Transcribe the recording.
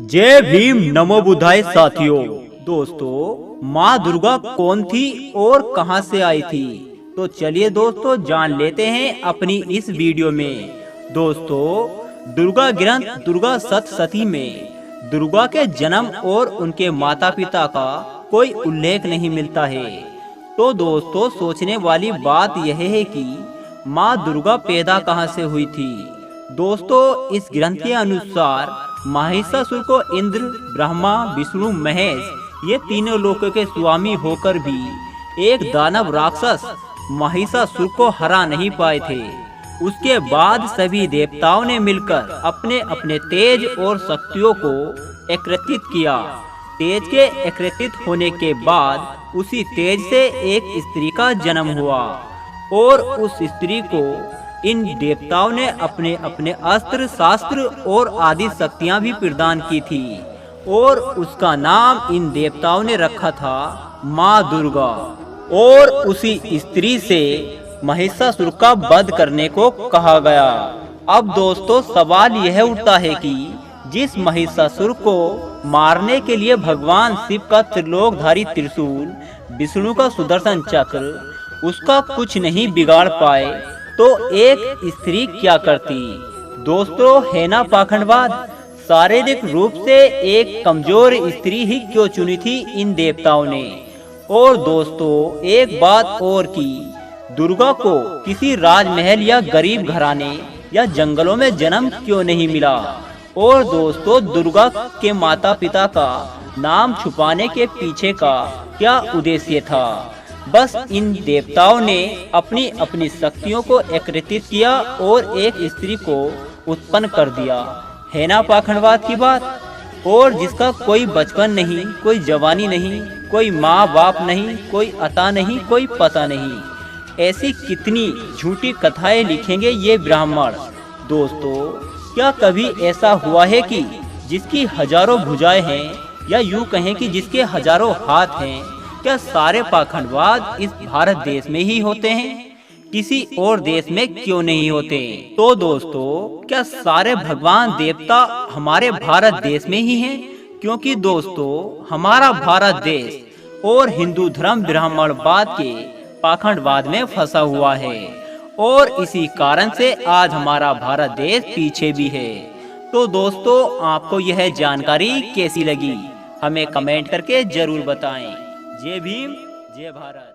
जय भीम नमो बुद्धाय साथियों। दोस्तों, माँ दुर्गा कौन थी और कहां से आई थी, तो चलिए दोस्तों जान लेते हैं अपनी इस वीडियो में। दोस्तों, दुर्गा ग्रंथ दुर्गा सप्तशती में दुर्गा के जन्म और उनके माता पिता का कोई उल्लेख नहीं मिलता है। तो दोस्तों, सोचने वाली बात यह है कि माँ दुर्गा पैदा कहां से हुई थी। दोस्तों, इस ग्रंथ के अनुसार महिषासुर को इंद्र, ब्रह्मा, विष्णु, महेश ये तीनों लोकों के स्वामी होकर भी एक दानव राक्षस महिषासुर को हरा नहीं पाए थे। उसके बाद सभी देवताओं ने मिलकर अपने अपने तेज और शक्तियों को एकत्रित किया। तेज के एकत्रित होने के बाद उसी तेज से एक स्त्री का जन्म हुआ और उस स्त्री को इन देवताओं ने अपने अपने अस्त्र शास्त्र और आदि शक्तियां भी प्रदान की थी और उसका नाम इन देवताओं ने रखा था माँ दुर्गा। और उसी स्त्री से महिषासुर का वध करने को कहा गया। अब दोस्तों, सवाल यह उठता है कि जिस महिषासुर को मारने के लिए भगवान शिव का त्रिलोकधारी त्रिशूल, विष्णु का सुदर्शन चक्र उसका कुछ नहीं बिगाड़ पाए, तो एक स्त्री क्या करती। दोस्तों, है ना पाखंडवाद। शारीरिक रूप से एक कमजोर स्त्री ही क्यों चुनी थी इन देवताओं ने। और दोस्तों, एक बात और की, दुर्गा को किसी राजमहल या गरीब घराने या जंगलों में जन्म क्यों नहीं मिला। और दोस्तों, दुर्गा के माता पिता का नाम छुपाने के पीछे का क्या उद्देश्य था। बस इन देवताओं ने अपनी अपनी शक्तियों को एकत्रित किया और एक स्त्री को उत्पन्न कर दिया। है ना पाखंडवाद की बात। और जिसका कोई बचपन नहीं, कोई जवानी नहीं, कोई माँ बाप नहीं, कोई अता नहीं, कोई पता नहीं। ऐसी कितनी झूठी कथाएं लिखेंगे ये ब्राह्मण। दोस्तों, क्या कभी ऐसा हुआ है कि जिसकी हजारों भुजाएं हैं, या यूं कहें कि जिसके हजारों हाथ हैं, क्या सारे पाखंडवाद इस भारत देश में ही होते हैं, किसी और देश में क्यों नहीं होते। तो दोस्तों, क्या सारे भगवान देवता हमारे भारत देश में ही हैं। क्योंकि दोस्तों, हमारा भारत देश और हिंदू धर्म ब्राह्मणवाद के पाखंडवाद में फंसा हुआ है और इसी कारण से आज हमारा भारत देश पीछे भी है। तो दोस्तों, आपको यह जानकारी कैसी लगी, हमें कमेंट करके जरूर बताएं। जय भीम, जय भारत।